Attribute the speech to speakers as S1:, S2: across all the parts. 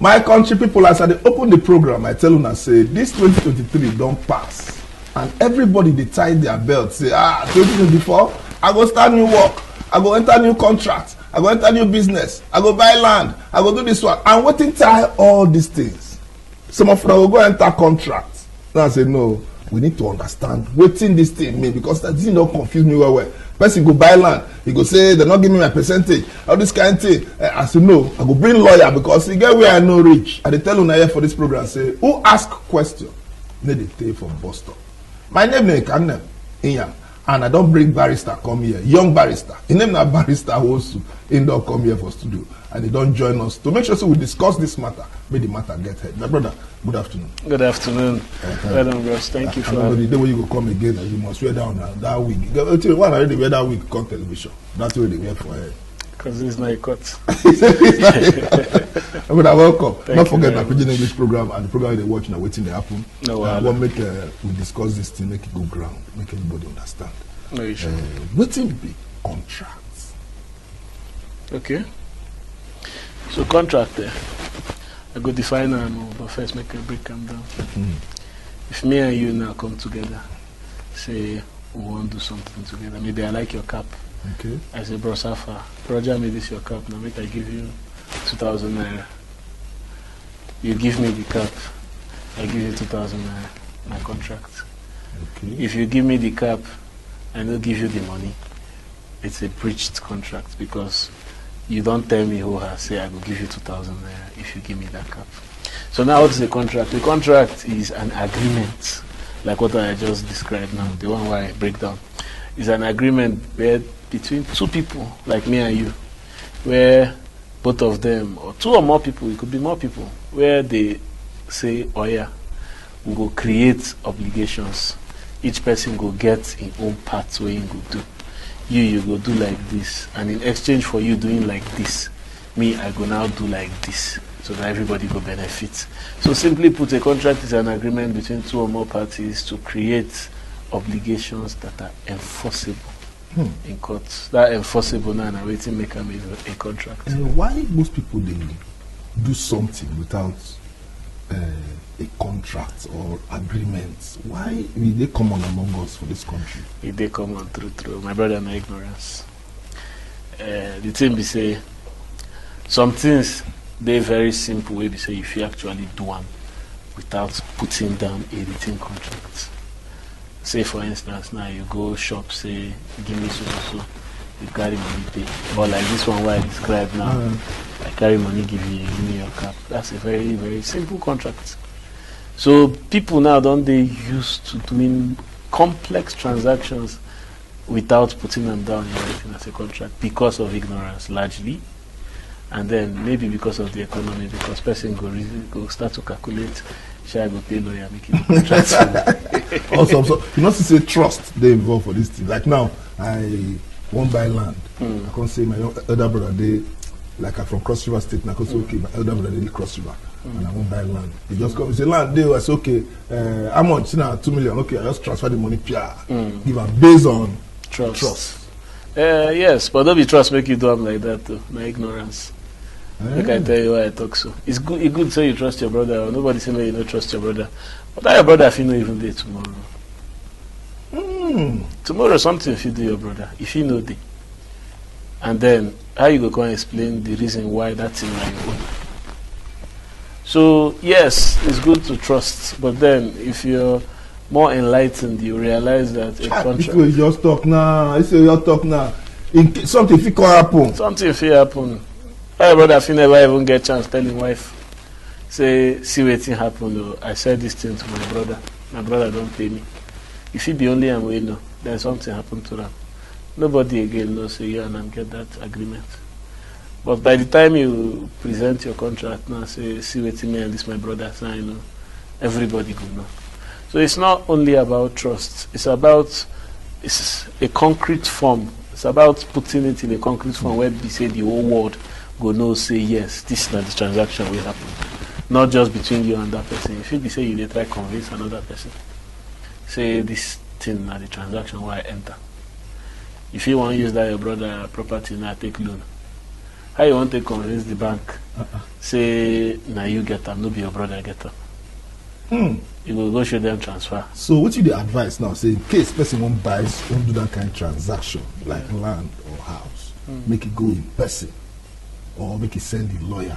S1: My country people, as I open the program, I tell them, I say, this 2023 don't pass. And everybody, they tie their belt, say, 2024, I go start new work, I go enter new contract, I go enter new business, I go buy land, I go do this one. And waiting tie all these things. Some of them will go enter contract. Now I say, no, we need to understand waiting this thing mean, because that thing don't confuse me well. Person go buy land, he go say they're not giving me my percentage, all this kind of thing. I say no, I go bring lawyer because he get where I know reach. And they tell you here for this program, say who ask question, then they take from bus stop. My name is Ekanem, Inyang, and I don't bring barrister come here, young barrister. His name is barrister NWOSU. He don't come here for studio, and he don't join us to make sure so we discuss this matter. May the matter get heard. My brother, good afternoon.
S2: Good afternoon. Well done, bros. Thank you for that.
S1: The day when you go come again, you must wear down that wig. One already wear that wig on television. That's what they wear for her.
S2: Because it's not a cut.
S1: Brother, welcome. Don't forget the Pidgin English program and the program they watch now, waiting to happen.
S2: No,
S1: I want make we discuss this thing, make it go ground, make everybody understand.
S2: No issue.
S1: Waiting be contracts.
S2: Okay. So contract there. I go define them, but first make a break them down. If me and you now come together, say we want to do something together. Maybe I like your cap.
S1: Okay. I
S2: say, bro, Safa, Roger, maybe this your cap. Now make I give you 2,000 naira. You give me the cap, I give you 2,000 naira. My contract.
S1: Okay.
S2: If you give me the cap, I don't give you the money. It's a breached contract because you don't tell me who has say I will give you 2,000 naira if you give me that cap. So now what's the contract? The contract is an agreement, like what I just described now, the one where I break down. It's an agreement between two people, like me and you, where both of them, or two or more people, it could be more people, where they say, oh yeah, we go create obligations. Each person go get his own part where you go do. You go do like this, and in exchange for you doing like this, me, I go now do like this, so that everybody go benefit. So simply put, a contract is an agreement between two or more parties to create obligations that are enforceable in courts. That enforceable now, and waiting make them a contract.
S1: Why most people they do something without a contract or agreement? Why will they come on among us for this country?
S2: If they come on through. My brother, my ignorance. The thing be say, some things they very simple way. Be say if you actually do one without putting down a written contract. Say for instance, now you go shop, say give me so, you carry money pay, or like this one where I described now, I carry money, give me your cap. That's a very, very simple contract. So people now don't they used to doing complex transactions without putting them down in writing as a contract because of ignorance largely, and then maybe because of the economy, because person go start to calculate, shall I go pay lawyer making a contract.
S1: Also, so you know, to say trust they involved for this thing. Like now, I won't buy land. I can't say my elder brother they like I'm from Cross River State. And I can say okay, my elder brother they Cross River, and I won't buy land. He just come and say land they was okay. How much? Now 2 million. Okay, I just transfer the money. Give them based on trust.
S2: Yes, but don't be trust make you do them like that though. My ignorance. Like I tell you why I talk so. It's good to say you trust your brother, or nobody say no, you don't trust your brother. But that your brother if you know even day tomorrow. Tomorrow something if you do your brother, if you know day. And then how you go come explain the reason why that thing are your own. So yes, it's good to trust, but then if you're more enlightened, you realize that a contract.
S1: People just talk now. I say just talk now. Something if it can happen.
S2: Something if it happen. My brother if he never even get chance tell his wife, say, see what thing happen though. I said this thing to my brother. My brother don't pay me. If he be only and we know, then something happened to them. Nobody again knows say you and I get that agreement. But by the time you present your contract now, say, see what me and this my brother sign, you know, everybody go know. So it's not only about trust. It's a concrete form. It's about putting it in a concrete form where we say the whole world go know say yes, this is not the transaction will happen. Not just between you and that person. If you say you try convince another person, say this thing na the transaction where I enter. If you want to use that your brother property now take loan. How you want to convince the bank? Say, now you get them, no be your brother get them. You will go show them transfer.
S1: So what you the advice now? Say in case person won't buy, won't do that kind of transaction like land or house, make it go in person, or make it send the lawyer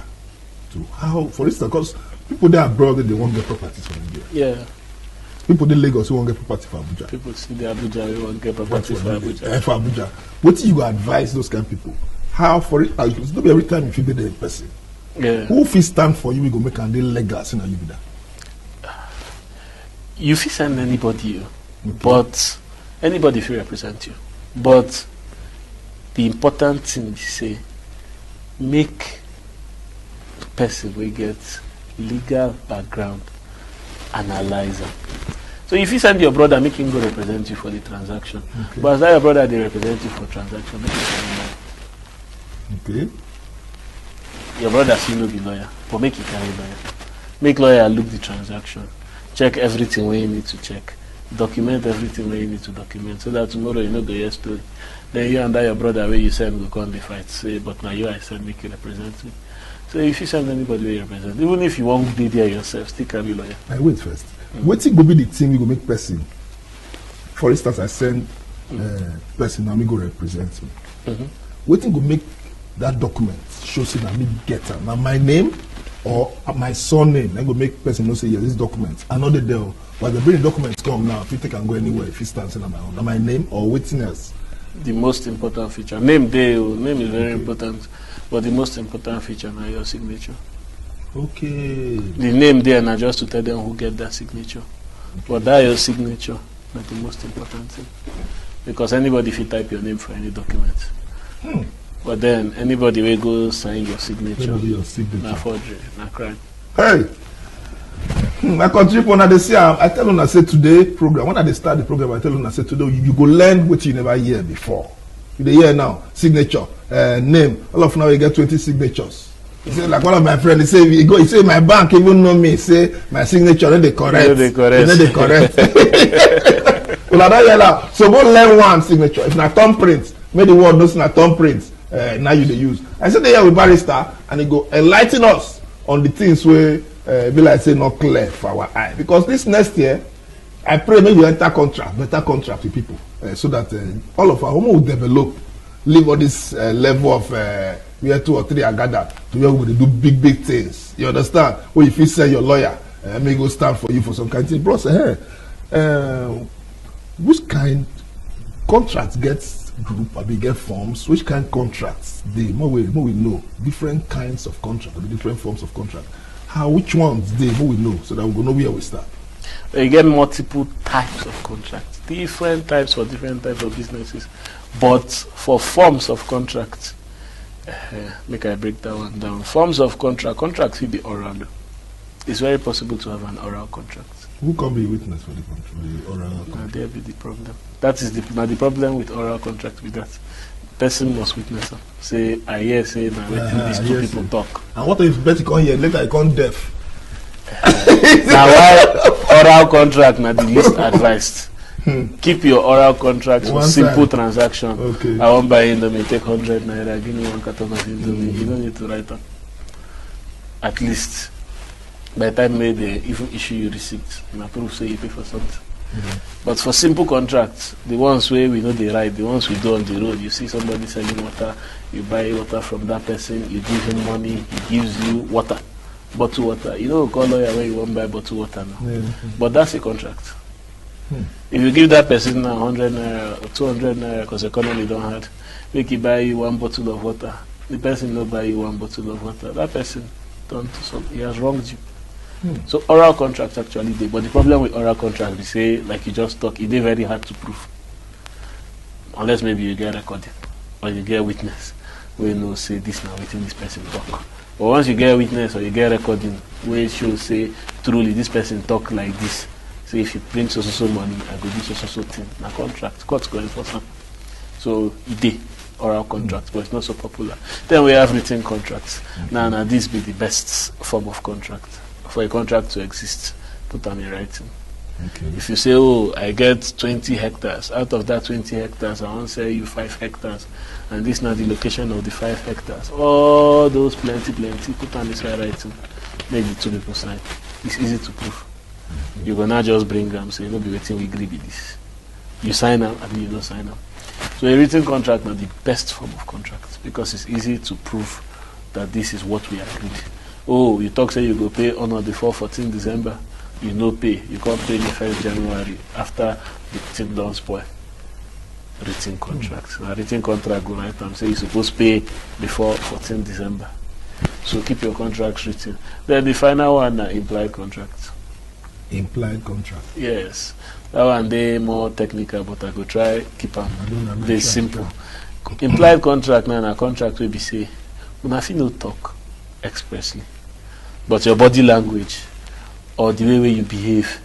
S1: to how. For instance, because people there abroad they won't get properties from India.
S2: Yeah.
S1: People in Lagos who won't get property for Abuja.
S2: People see the Abuja, they won't get property for Abuja.
S1: For Abuja. What do you advise those kind of people? How for it? It's not every time if you get there in person.
S2: Yeah.
S1: Who fit stand for you? We go make and they legal. So now you be that.
S2: You fit send anybody, but anybody will represent you. But the important thing is say, make person we get legal background analyzer. So if you send your brother, make him go represent you for the transaction. Okay. But as that your brother they represent you for transaction, make him carry lawyer.
S1: Okay.
S2: Your brother still no be lawyer, but make him carry lawyer. Make lawyer look the transaction. Check everything where you need to check. Document everything where you need to document. So that tomorrow you know the year story. Then you and that your brother where you send will come the fight. Say, but now you I send make you represent me. So if you send anybody where you represent, even if you won't be there yourself, still can be lawyer.
S1: I wait first. What will be the thing we go make person? For instance, I send person and me go represent me. What thing go make that document show say that me get her? Now my name or my surname, I go make person know say yes, this document. Another day, but the bring documents come now. If you take and go anywhere, if you stand on my own, now my name or waiting else.
S2: The most important feature. Name day, name is very important, but the most important feature now your signature.
S1: Okay.
S2: The name there now just to tell them who get that signature. But that your signature is the most important thing. Because anybody if you type your name for any document. But then anybody will go sign your signature. Not forgery, not crime.
S1: Hey! My country people, when they say, I tell them I say today program. When I start the program, I tell them I say today you go learn what you never hear before. You hear now signature, name. All of now you get 20 signatures. He say like one of my friends. He say my bank even know me. Say my signature. Then they correct. Then they correct. Well, I don't hear now. So go learn one signature. If not thumbprint, make the word knows not thumbprint. Now you they use. I said they here with barrister, and he go enlighten us on the things where be like say not clear for our eye. Because this next year, I pray maybe we enter contract, better contract with people, so that all of our home will develop, live on this level of where 2 or 3 are gathered to where we do big things. You understand? Or if you say your lawyer, may go stand for you for some kind of thing. Bro, say, hey, which kind contract gets group or we get forms? Which kind of contracts? More we know different kinds of contract, different forms of contract. Which ones more we know so that we go know where we start.
S2: You get multiple types of contracts, different types for different types of businesses. But for forms of contracts, make I break that one down. Forms of contracts will be oral. It's very possible to have an oral contract.
S1: Who can be witness for the oral contract?
S2: There be the problem. That is the problem with oral contract with that. Person must witness them. Say, I hear say now these two people talk.
S1: And what if Betty come here later I come deaf?
S2: Now why oral contract now the least advised. Keep your oral contracts for simple transaction.
S1: Okay.
S2: I won't buy Indomie, take 100 naira, give me 1 carton of Indomie. You don't need to write them. At least by the time they even issue you receipt, and approve say you pay for something. But for simple contracts, the ones where we know they write, the ones we do on the road, you see somebody selling water, you buy water from that person, you give him money, he gives you water, bottle water. You know, call lawyer when you won't buy bottle water now. But that's a contract. If you give that person 100 naira or 200 naira because economy don't have, make he buy you 1 bottle of water. The person not buy you 1 bottle of water. That person done to something. He has wronged you. So oral contracts actually do, but the problem with oral contracts, we say, like you just talk, it is very hard to prove. Unless maybe you get recording or you get witness, where you know say this now within this person talk. But once you get a witness or you get recording, where it shows say truly this person talk like this. So if you print so money, I go do so thing. Now contract, court's going for some. So it oral contracts, but it's not so popular. Then we have written contracts. Now this be the best form of contract. For a contract to exist, put them in writing.
S1: Okay.
S2: If you say, oh, I get 20 hectares, out of that 20 hectares, I want to sell you 5 hectares, and this is not the location of the 5 hectares. All those plenty, put on this writing, make the two people sign. It's easy to prove. You go now just bring them, say, no be waiting, we agree with this. You sign up, and you don't sign up. So a written contract is the best form of contract because it's easy to prove that this is what we agreed. Oh, you talk say you go pay on or before 14 December, you no pay. You can't pay the 1st January after the thing don't spoil. Written contract. Now written contract go right and say you're supposed to pay before 14 December. So keep your contracts written. Then the final one, implied contract.
S1: Implied contract.
S2: Yes. That one they more technical, but I go try keep them very simple. Implied contract now, a contract will be say, una fit no talk expressly, but your body language or the way you behave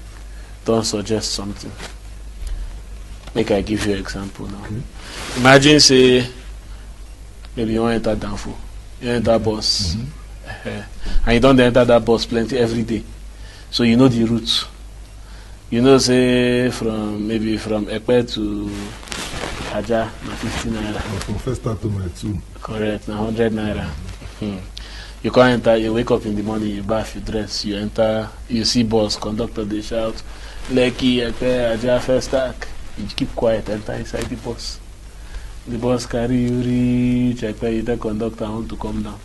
S2: don't suggest something. Make I give you an example now. Okay. Imagine say maybe you want to enter Danfo, you enter bus, and you don't enter that bus plenty every day, so you know the routes. You know, say from maybe from Ekpe to Aja, na 50 naira.
S1: Or from first start to my 2.
S2: Correct, na 100 naira. You can't enter, you wake up in the morning, you bath, you dress, you enter, you see bus, conductor, they shout, Lekki, Ekpe, Aja, first stack. You keep quiet, enter inside the bus. The bus carry you reach Ekpe, you tell conductor, I want to come down.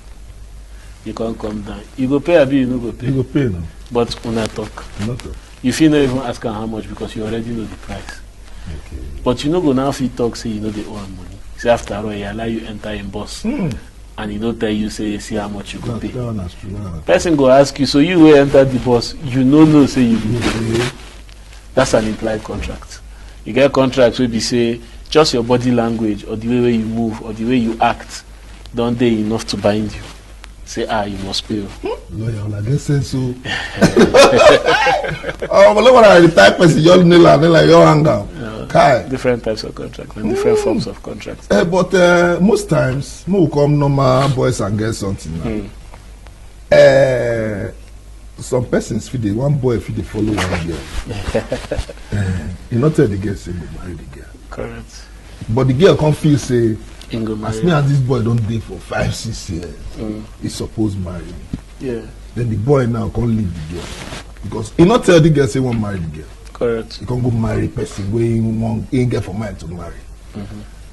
S2: You can't come down. You go pay a bill, you no go pay.
S1: You go pay now.
S2: But una talk.
S1: Not talk.
S2: You feel not even ask her how much because you already know the price.
S1: Okay.
S2: But you know go now fit talk say you know they owe her money. Say after all he allow you enter in bus and he don't tell you say see how much you go pay. Person go ask you, so you will enter the bus, you know say you go pay. That's an implied contract. You get contracts where be say just your body language or the way you move or the way you act don't they enough to bind you. Say you must pay.
S1: Lawyer, I guess so. Oh, but look what I the type person you nail and then like you hang out.
S2: Different types of contracts and different forms of contracts.
S1: But most times, we come normal boys and girls something now. Some persons feel one boy feel they follow one girl. You not tell the girl say they marry the girl.
S2: Correct.
S1: But the girl can't feel say.
S2: As
S1: me and this boy don't date for 5-6 years. He's supposed to marry me.
S2: Yeah.
S1: Then the boy now can't leave the girl because he not tell the girl say he won't marry the girl.
S2: Correct.
S1: He can't go marry person where he ain't get for mind to marry.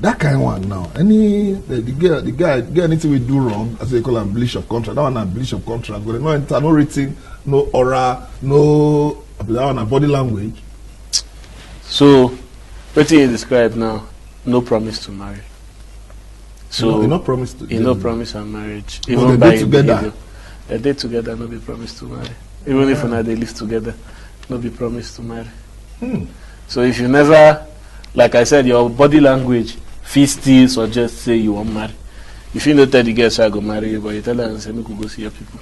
S1: That kind of one now. The guy anything we do wrong, as they call him breach of contract. That one a breach of contract. But no enter, no written, no oral, no that one a body language.
S2: So, what you describe now, no promise to marry. So
S1: he no promise to.
S2: He no promise on marriage.
S1: Even by together.
S2: They date together, no be promise to marry. Even if they live together, no be promise to marry. So if you never, like I said, your body language still suggest say you won't marry. If you don't tell the girl say I go marry you, but you tell her and say make you go see your people.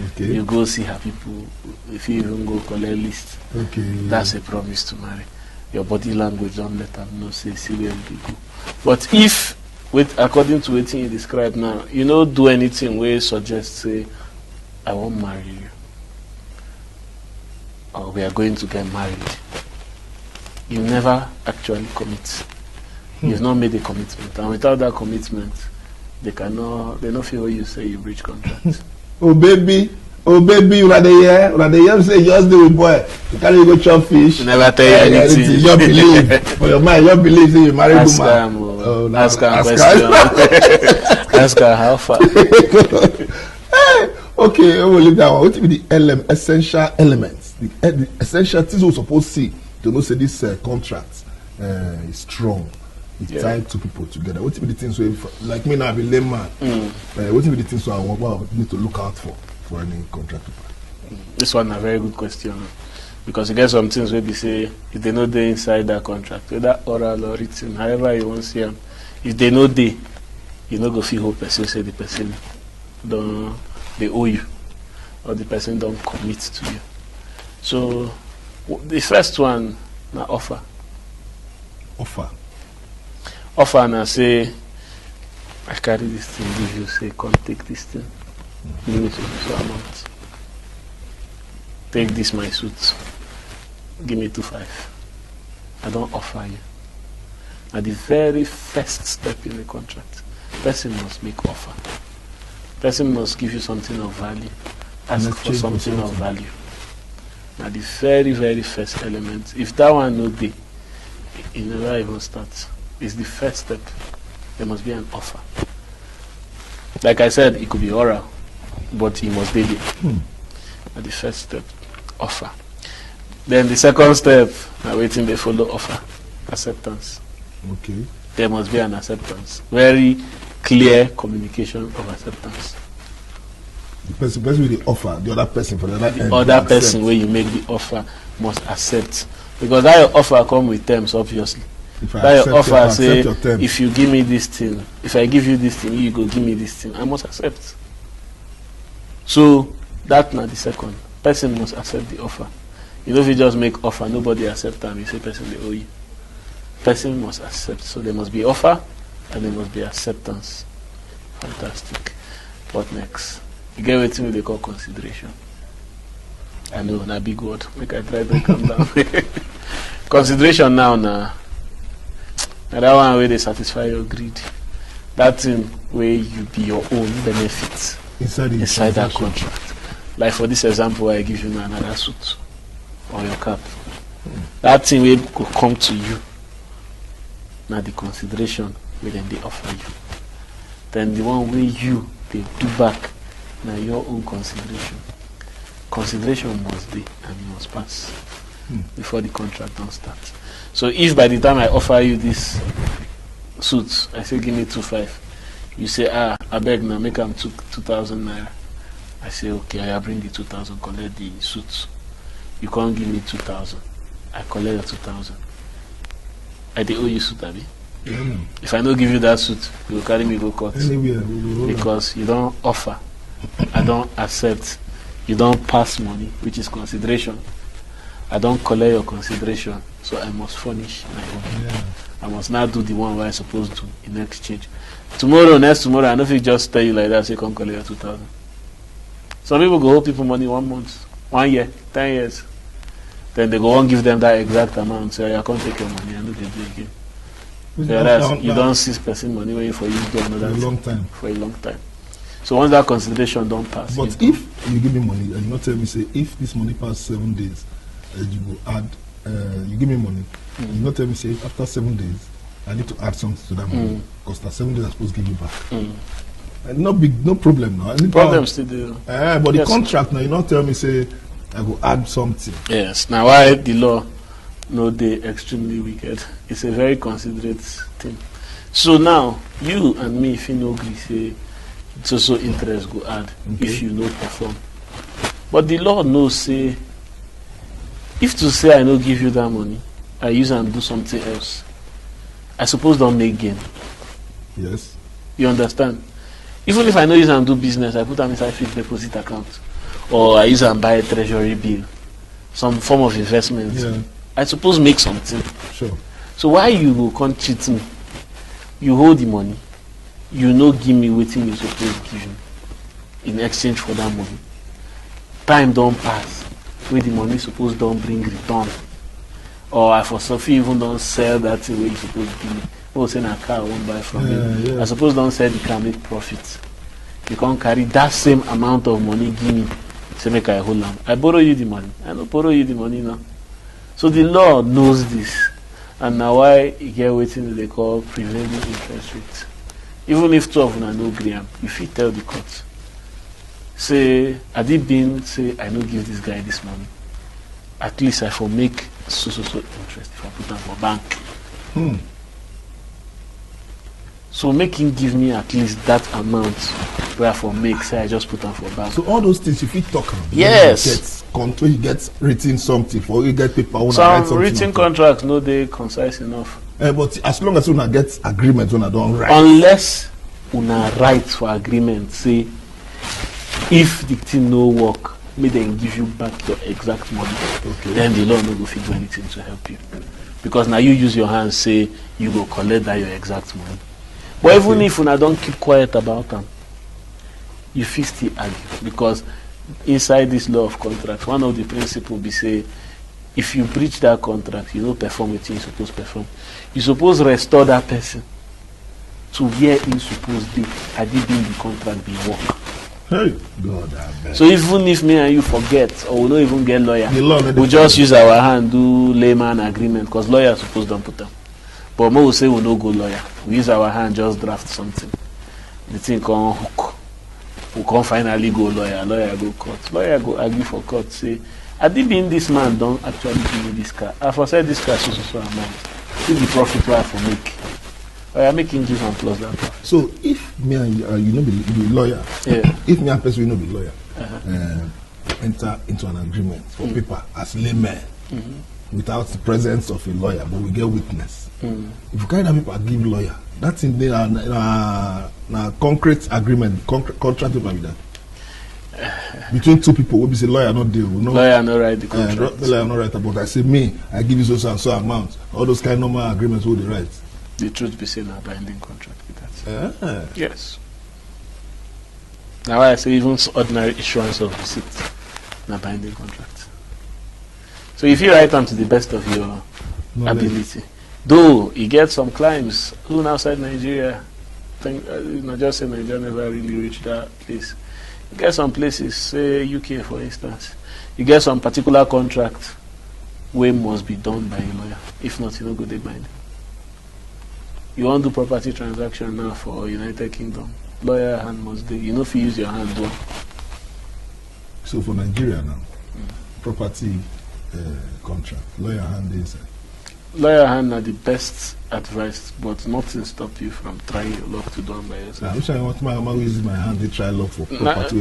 S1: Okay.
S2: You go see her people. If you even go collect list.
S1: Okay.
S2: That's a promise to marry. Your body language don't let them know say see where you go. But if according to what you describe now, you don't do anything where suggest say I won't marry you or we are going to get married. You never actually commit. You've not made a commitment, and without that commitment, they don't feel what you say you breach contract.
S1: Oh baby, you are the year say just do it, boy. You can't go chop fish.
S2: You never tell you anything.
S1: You just believe for your mind. You believe say you marry woman.
S2: Ask her question. Ask her how far.
S1: Okay, we'll leave that one. What will be the essential elements? The essential things we're supposed to see to know say this contract is strong. It's tied two people together. What will be the things where, like me now, I be layman. What will be the things I need to look out for any contract?
S2: This one a very good question because you get some things where they say if they know they inside that contract, whether oral or written, however you want to see them, if they know they, you know go feel whole person say the person they owe you or the person don't commit to you. So the first one na offer. Offer and I say I carry this thing, give you say come take this thing. Give me so amount. Take this my suit. give me 2.5. I don't offer you. At the very first step in the contract, person must make offer. Person must give you something of value. Ask for something of value. Now the very, very first element, if that one no day, it never even starts. It's the first step. There must be an offer. Like I said, it could be oral, but it must be there. At the first step, offer. Then the second step, now waiting they follow offer, acceptance.
S1: Okay.
S2: There must be an acceptance. Very clear communication of acceptance.
S1: The person with the offer, the other person for the other end.
S2: The other person where you make the offer must accept. Because that your offer come with terms, obviously. That your offer say, if you give me this thing, if I give you this thing, you go give me this thing, I must accept. So, that's not the second. Person must accept the offer. You know, if you just make offer, nobody accept them, you say person they owe you. Person must accept. So there must be offer and there must be acceptance. Fantastic. What next? You get what they call consideration. I know, na big word. Make I try to calm down. Consideration now, that one where they satisfy your greed. That thing where you be your own benefits inside that contract. Like for this example, I give you another suit or your cap. That thing will come to you. Now the consideration where then they offer you. Then the one where you they do back. Now your own consideration. Consideration must be and you must pass before the contract don't start. So if by the time I offer you this suit, I say give me 2.5, you say I beg now make them 2,000 naira. I say okay, I bring the 2,000, collect the suit. You can't give me 2,000. I collect the 2,000. I dey owe you suit, abi? Yeah. If I don't give you that suit, you will carry me go court. Because you don't offer. I don't accept. You don't pass money, which is consideration. I don't collect your consideration, so I must furnish my own. Yeah. I must not do the one where I'm supposed to in exchange. Tomorrow, next tomorrow, I know if you just tell you like that, say come collect your 2,000. Some people go owe people money 1 month, 1 year, 10 years. Then they go on give them that exact amount. So I can't take your money. I know they do again. Whereas you don't seize person money when you for you do another for a long time. So once that consideration don't pass.
S1: But if you give me money and you not tell me say if this money pass 7 days, you will add. You give me money. You not tell me say after 7 days I need to add something to that money because after 7 days I'm supposed to give you back. And no problem now.
S2: Problem still there.
S1: But the contract now you not tell me say I will add something.
S2: Yes. Now why the law no they extremely wicked. It's a very considerate thing. So now you and me if you no agree say it's also interest go add if you no perform. But the law knows say if to say I no give you that money, I use and do something else, I suppose don't make gain.
S1: Yes.
S2: You understand? Even if I no use and do business, I put them inside fixed deposit account. Or I use and buy a treasury bill, some form of investment. Yeah. I suppose make something.
S1: Sure.
S2: So why you go come cheat me? You hold the money, you no give me waiting you supposed to give you in exchange for that money. Time don't pass, where the money supposed don't bring return. Or I for Sophie even don't sell that thing where you supposed to give me. Oh, say a car I won't buy from you. Yeah. I suppose don't sell the car make profit. You can't carry that same amount of money give me. Say make I hold on. I borrow you the money. I don't borrow you the money now. So the law knows this. And now why you get waiting they call prevailing interest rate. Even if 2 of them are no gram, if you tell the court, say, had it been, say, I don't give this guy this money, at least I for make so interest if I put them for bank. So make him give me at least that amount where I for make, say I just put them for bank.
S1: So all those things if you talk
S2: yes.
S1: Control, you get written something, for you get paper.
S2: Some written contracts, no, they concise enough.
S1: But as long as you get agreement, when I don't write.
S2: Unless una write for agreement, say if the thing no work, may then give you back your exact money. Okay. Then the law no go fit do anything to help you, because now you use your hands say you go collect that your exact money. But okay. Even if una don't keep quiet about them, you fit still argue, because inside this law of contract, one of the principles be say if you breach that contract, you don't perform what you supposed to perform. You suppose restore that person to where you supposed to be. Had it been the contract be work.
S1: Hey, God, I bet.
S2: So even if me and you forget, or we don't even get lawyer,
S1: The
S2: we just use our hand, do layman agreement, because lawyers supposed don't put them. But more will say we no go lawyer. We use our hand, just draft something. The thing can hook. We can finally go lawyer. Lawyer go court. Lawyer go argue for court. Say, I did mean this man don't actually give me this car. I for said this car so amount. See the profit where I for make. I am making give and plus that profit.
S1: So if me and you know be lawyer,
S2: yeah.
S1: If me and person you know be lawyer, enter into an agreement for paper as laymen without the presence of a lawyer, but we get witness. If you carry that paper give lawyer, that's in the concrete agreement, contract paper with that. Between two people, we be say lawyer not deal. No,
S2: lawyer not write the contract.
S1: Lawyer not write about. I say me, I give you so and so amount. All those kind of normal agreements who they write.
S2: The truth be seen, a binding contract with that. Yes. Now I say even ordinary issuance of receipt, a binding contract. So if you write them to the best of your ability, though you get some climbs, even outside Nigeria, just say Nigeria never really reached that place. You get some places, say UK for instance, you get some particular contract where must be done by a lawyer. If not, you don't go they bind. You want to do property transaction now for United Kingdom, lawyer hand must do. You know if you use your hand do.
S1: So for Nigeria now, property contract, lawyer hand inside.
S2: Lawyer hand are the best advice, but nothing stop you from trying your luck to do it by yourself.
S1: I wish I want my use my hand to try luck for property.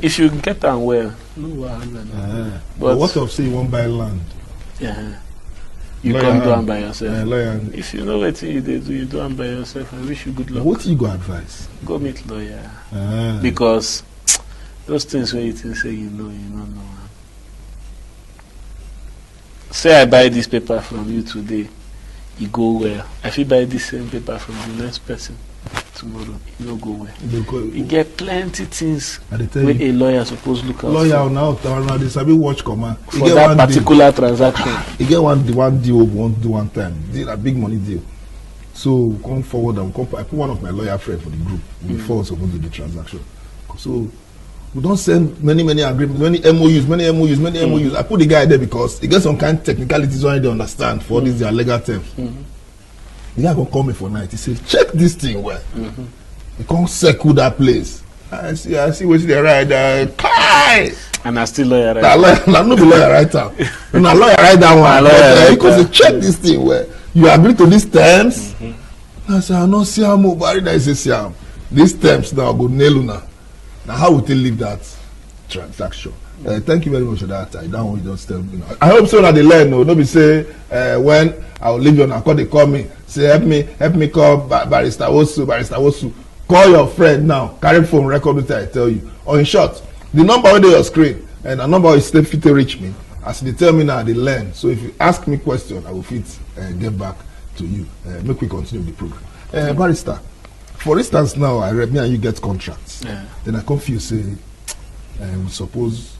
S2: If you get on well, no hand.
S1: But what if say you won't buy land?
S2: Yeah. You can't do it by yourself.
S1: Lawyer.
S2: If you know what you do it by yourself. I wish you good luck.
S1: What you go advise?
S2: Go meet lawyer. Because those things where you think say you don't know. Say I buy this paper from you today, you go well. If you buy this same paper from the next person tomorrow, you don't go well. You get plenty things where a lawyer supposed to look out
S1: lawyer now they sabi watch command
S2: for that particular transaction.
S1: You get one deal we want to do one time. A big money deal. So come forward and I put one of my lawyer friends for the group before supposed to do the transaction. So we don't send many agreements, many MOUs. I put the guy there because he gets some kind of technicalities so I don't understand for these their legal terms. The guy gonna call me for night. He says, check this thing well. He can't circle that place. I see what they write there.
S2: And I still lawyer right
S1: now. I'm not the lawyer right now. I'm a lawyer right that one. Because check this thing well. You agree to these terms? I say, I don't see how mobile that is Siam. These terms now go nail now. Now, how would they leave that transaction? Thank you very much for that. I don't want to just tell you. I hope so that they learn. No, be say when I will leave you now. They call me. Say help me call Barrister Wosu. Call your friend now. Carry phone record what I tell you. Or in short, the number on your screen and the number is still fit to reach me. As they tell me now, they learn. So if you ask me question, I will fit get back to you. Make we continue the program. Barrister. For instance, now I read me and you get contracts. Then I confuse say, suppose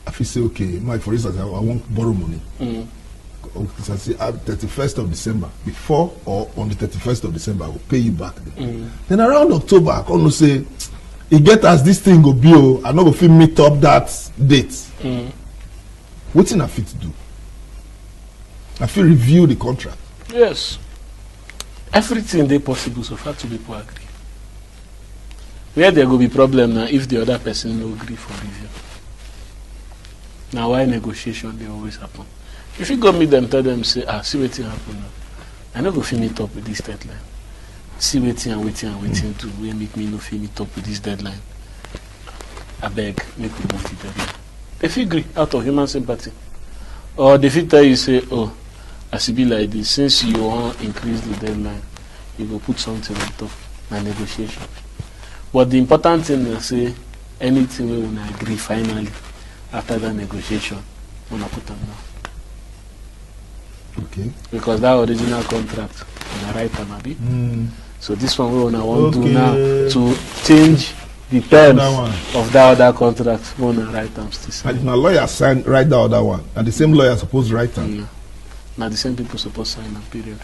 S1: if you say okay, for instance, I want borrow money. I say 31st of December, before or on the 31st of December, I will pay you back. Then around October, I come to say, it get as this thing go be, I not go fit meet up that date. What thing I fit to do? I fit review the contract.
S2: Yes. Everything they possible so far two people agree. Where there will be problem now if the other person no agree for review. Now why negotiation they always happen. If you go meet them, tell them say, see what happen now. I no go fit meet up with this deadline. See waiting to where make me no fit meet up with this deadline. I beg, make we move the deadline. They fit agree out of human sympathy. Or they fit tell you say, oh, as it be like this, since you want to increase the deadline, you go put something on top and negotiation. But the important thing is say anything we will agree finally after that negotiation, we will put them down.
S1: Okay.
S2: Because that original contract on the right time, Abi. So this one we want to do now to change the terms
S1: That one.
S2: of that other contract, one and write them still
S1: And if
S2: sign.
S1: na lawyer sign, write that other one. And the same lawyer supposed write them.
S2: No. Now the same people supposed sign them, period.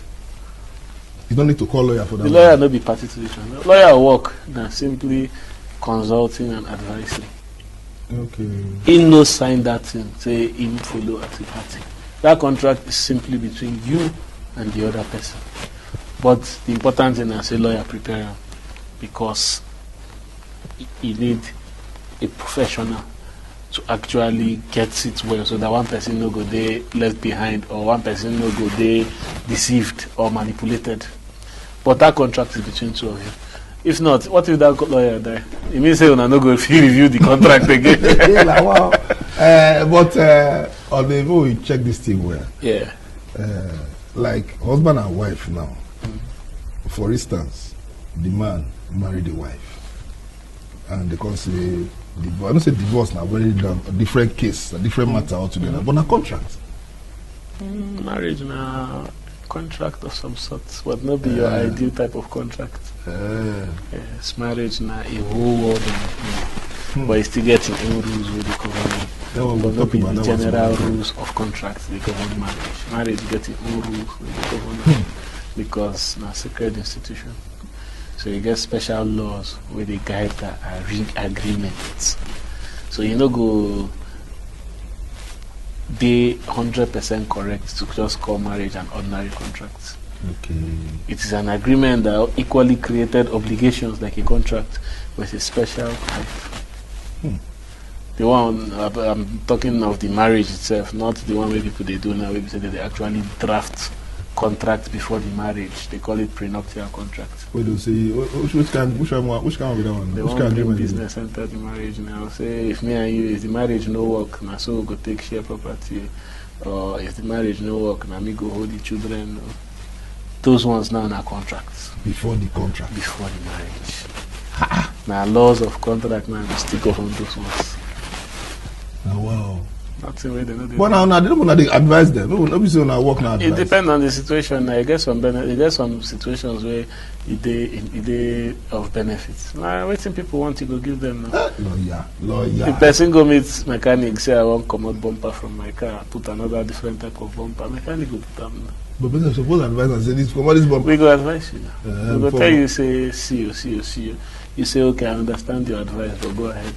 S1: You don't need to call lawyer for that
S2: The lawyer
S1: one.
S2: no be party to this one. Lawyer work na simply consulting and advising.
S1: Okay.
S2: He no sign that thing, say him follow as a party. That contract is simply between you and the other person. But the important thing is say lawyer prepare am, because you need a professional to actually get it well, so that one person no go there left behind, or one person no go there deceived or manipulated. But that contract is between two of you. If not, what if that lawyer die? It means say una no go review the contract again.
S1: Like, wow. But on the way we check this thing well.
S2: Yeah.
S1: Like husband and wife now. For instance, the man married the wife, and they can say divorce. I don't say divorce now, very different case, a different matter altogether. But a contract.
S2: Marriage na contract of some sort, but not be your ideal type of contract. Yes, marriage na a whole world of but you still get your own rules with the government. But not be the general rules of contracts they govern marriage. Marriage get your own rules with the government because na sacred institution. So you get special laws where they guide the agreements. So you no go they 100% correct to just call marriage an ordinary contract.
S1: Okay.
S2: It is an agreement that equally created obligations like a contract with a special type. The one I'm talking of the marriage itself, not the one where people they do now, where they say that they actually draft contract before the marriage. They call it prenuptial contract.
S1: Where do say which kind of that one?
S2: The
S1: Which
S2: one
S1: kind of
S2: in
S1: agreement?
S2: business enter the marriage now. Say if me and you, if the marriage no work, now so we go take share property, or if the marriage no work, now me go hold the children. Those ones now are contracts.
S1: Before the contract.
S2: Before the marriage. Now laws of contract now we stick on those ones.
S1: Oh, wow.
S2: Nothing where they know.
S1: But now they don't want to advise them. No, be say now work now.
S2: It depends on the situation. I guess some situations where it of benefits. Now, waiting people want to go give them now.
S1: Lawyer.
S2: The person go meet mechanic, say I want come out bumper from my car, put another different type of bumper. Mechanic will put them.
S1: But person suppose advise and say this come out this bumper.
S2: We go advise you now. We go tell you, say see you. You say okay, I understand your advice, but go ahead.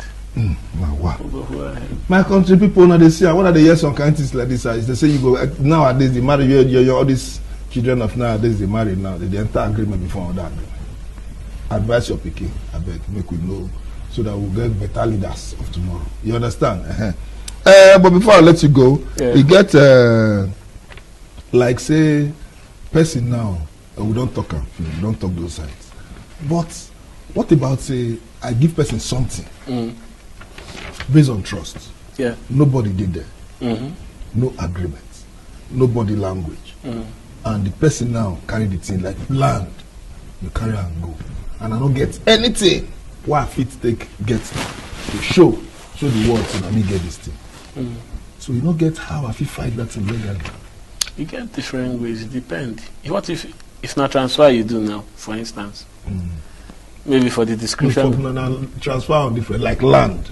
S1: Wow.
S2: Go ahead.
S1: My country people now they see when they hear some kind of things like this, they say you go nowadays they marry you all these children of nowadays they marry now they enter agreement before that agreement. Advise your pikin, I beg, make we know so that we'll get better leaders of tomorrow. You understand? But before I let you go, you get like say person now we don't talk we don't talk those sides. But what about say I give person something based on trust?
S2: Yeah.
S1: Nobody did there. No agreement. No body language. And the person now carry the thing like land. You carry and go. And I don't get anything. Why I fit take get to show the world so that me get this thing. So you don't get how I fit fight that thing legally.
S2: You get different ways. It depends. What if not transfer you do now, for instance? Maybe for the description.
S1: No, transfer on different like land.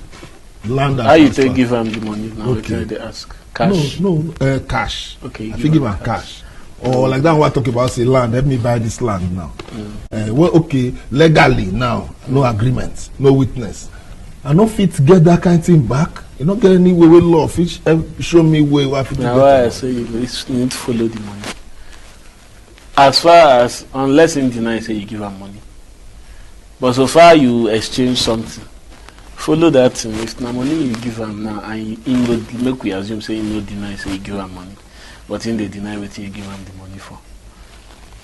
S1: Land.
S2: How you take give them the money now? Okay. They ask cash.
S1: No, cash.
S2: Okay.
S1: I give him cash. Or like that one I talk about say land. Let me buy this land now. Well, okay, legally now, no agreement, no witness. I no fit get that kind of thing back. You not get any way with law. Show me way where fit.
S2: Now why I say you need to follow the money. As far as unless in deny say you give them money. But so far you exchange something. Follow that thing. If na money you give them now, and make we assume say you no deny say you give them money, but in they deny what you give them the money for.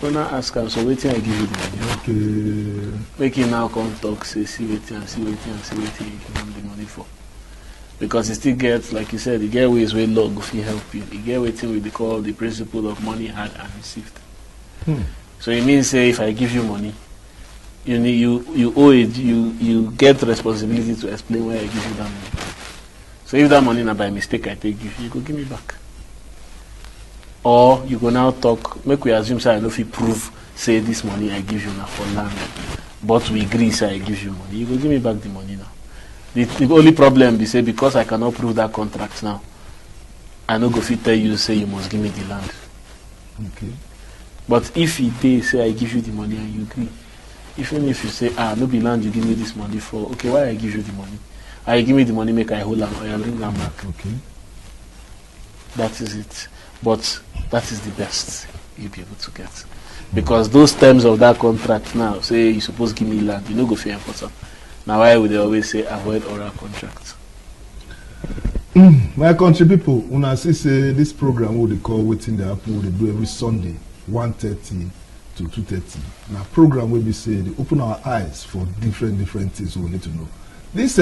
S2: When I ask them, so waiting I give you the money for.
S1: Okay.
S2: Make you now come talk, say see waiting and see waiting and see waiting you give them the money for. Because it still gets, like you said, you get ways where law go fit help you. You get waiting with they call the principle of money had and received. So it means say if I give you money, you owe it, you get responsibility to explain why I give you that money. So if that money now by mistake I take you go give me back. Or you go now talk, make we assume say I know if you prove say this money I give you now for land. but we agree, say I give you money. You go give me back the money now. The only problem be say because I cannot prove that contract now, I no go fit tell you say you must give me the land.
S1: Okay.
S2: But if they say I give you the money and you agree, even if you say no be land you give me this money for, okay, why I give you the money? I give me the money, make I hold am, or I bring them back.
S1: Okay.
S2: That is it. But that is the best you'll be able to get. Because those terms of that contract now, say you supposed to give me land, you no go fear important. Now why would they always say avoid oral contracts?
S1: My country people, when I see say this program what they call Waiting the Happen, what they do every Sunday, 1:30 to 2:30. Now program will be say they open our eyes for different things we need to know. This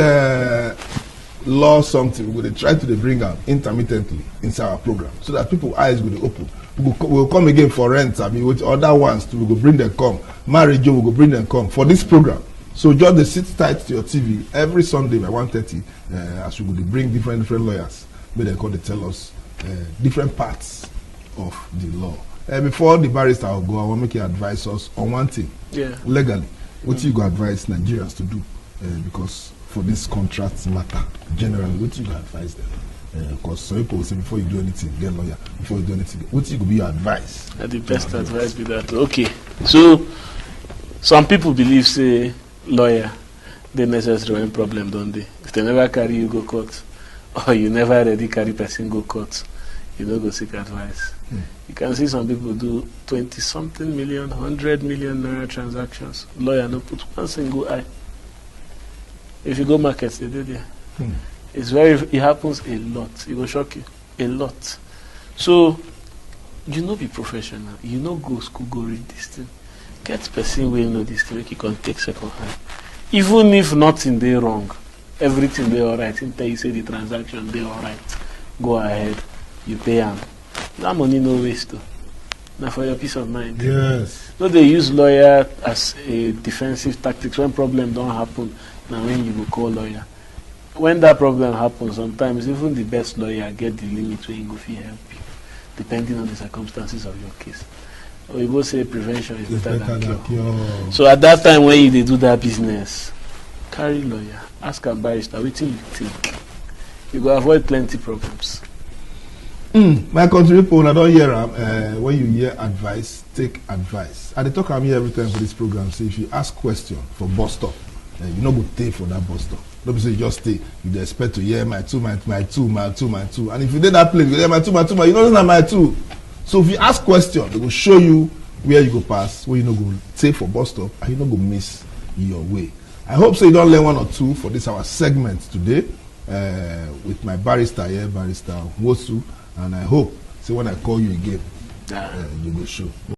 S1: law something we will try to bring out intermittently inside our program so that people's eyes will be open. We'll come again for rent. I mean, with other ones too, we will bring them come. Marriage, we will bring them come for this program. So just sit tight to your TV every Sunday by 1:30 as we will bring different lawyers. May they come to tell us different parts of the law. Before the barrister will go, I want to make you advise us on one thing.
S2: Yeah.
S1: Legally, what you go advise Nigerians to do because for this contract matter, generally, what you go advise them? Because some people say before you do anything, get a lawyer. Before you do anything, what you go be your advice?
S2: The best advice be that. Okay. So some people believe say lawyer they necessary when problem don't they? If they never carry you go court, or you never already carry person go court, you don't go seek advice. You can see some people do 20-something million, 100 million naira transactions. Lawyer no put one single eye. If you go markets, they do there. It happens a lot. It will shock you. A lot. So you know be professional. You know go school, go read this thing. Get person will know this thing, make you can take second hand. Even if nothing they wrong, everything they alright. Until you say the transaction they alright. Go ahead. You pay them. That money no waste though. Now for your peace of mind.
S1: Yes.
S2: No, they use lawyer as a defensive tactics. When problem don't happen, now when you go call lawyer. When that problem happens, sometimes even the best lawyer get the limit where he go fit help you, depending on the circumstances of your case. Or you go say prevention is better than cure. So at that time when you do that business, carry lawyer, ask a barrister, what you think? You go avoid plenty problems.
S1: My country people, I don't hear when you hear advice, take advice. I talk I'm here every time for this program. So if you ask question for bus stop, you no go pay for that bus stop. Don't say you just stay. You expect to hear my two. And if you did that place, you hear my two. You know that's my two. So if you ask question, they will show you where you go pass, where you no go take for bus stop, and you no go miss your way. I hope so you don't learn one or two for this our segment today with my barrister here, Barrister NWOSU. And I hope, say when I call you again, you will show.